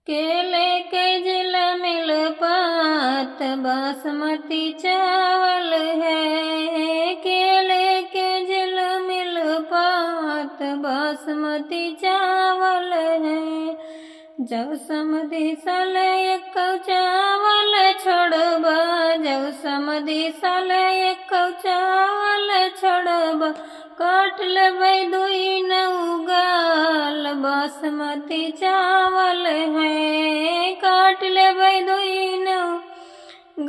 केले के जिल मिल पात बासमती चावल है। केले के जिल मिल पात बासमती चावल है। जब समधी साले एक चावल छोड़बा, जब समधी साले एक चावल छोड़बा, काट लेबै दुई नौगाल बासमती चावल है। काट लेबै दुई नौगाल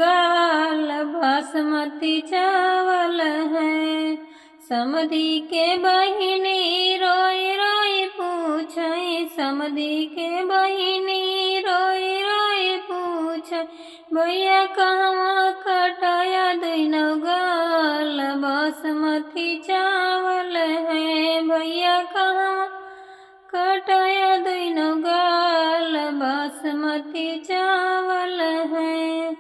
बासमती चावल है। समधी के बहिनी रोई रोई पूछै, समधी के बहिनी रोई रोई पूछै, भैया कहवा कटाया दुई नौगाल बासमती चावल है। भैया कहवा कटाया दुई नौगाल बासमती चावल है।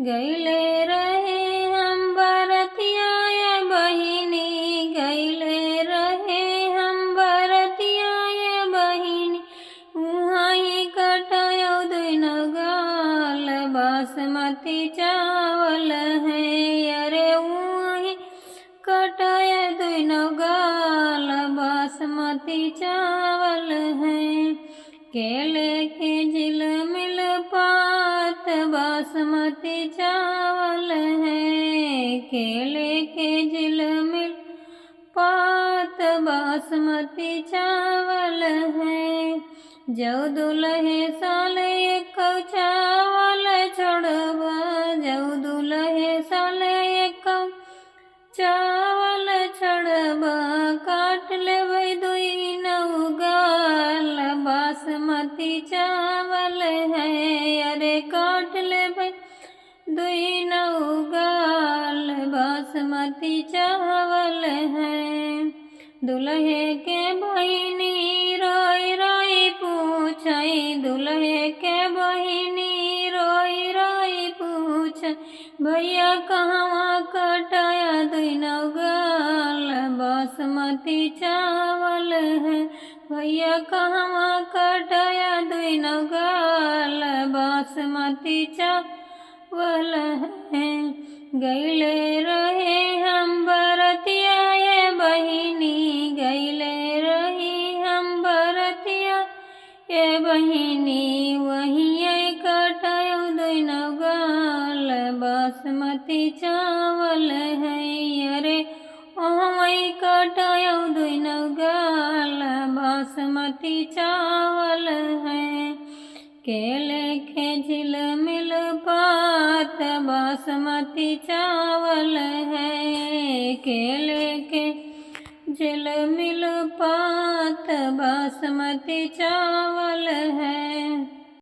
गईले रहे हम बरतिया ये बहिनी, गईले रहे हम बरतिया ये बहिनी, उहाँ ही कटायो दुई नौगाल बासमती चावल है। अरे उहाँ ही कटाया दुई नौगाल बासमती चावल है। केले के जिल मिल पात बासमती चावल है। केले के जिल मिल पात बासमती चावल है। जो दुल्हे साले एक चावल छोड़बा, जो दुल्हे साले एक चावल छोड़बा, काट लेबै दुई नौगाल बासमती चावल है। अरे काट लेबै दुई नौगाल बासमती चावल है। दुल्हे के बहिनी रोई रोई पूछै, दुल्हे के बहिनी रोई रोई पूछै, भैया कहवा कटाया दुई नौगाल बासमती चावल है। भैया कहवा कटाया दुई नौगाल बासमती चावल है। गईले रहे हम बरतिया ये बहिनी, गईले रही हम बरतिया ये बहिनी, वहीं कटायो दुई नौगाल बासमती चावल है। अरे वहीं कटायो दुई नौगाल बासमती चावल है। केले के जिल मिल पात बासमती चावल है। केले के जिल मिल पात बासमती चावल है।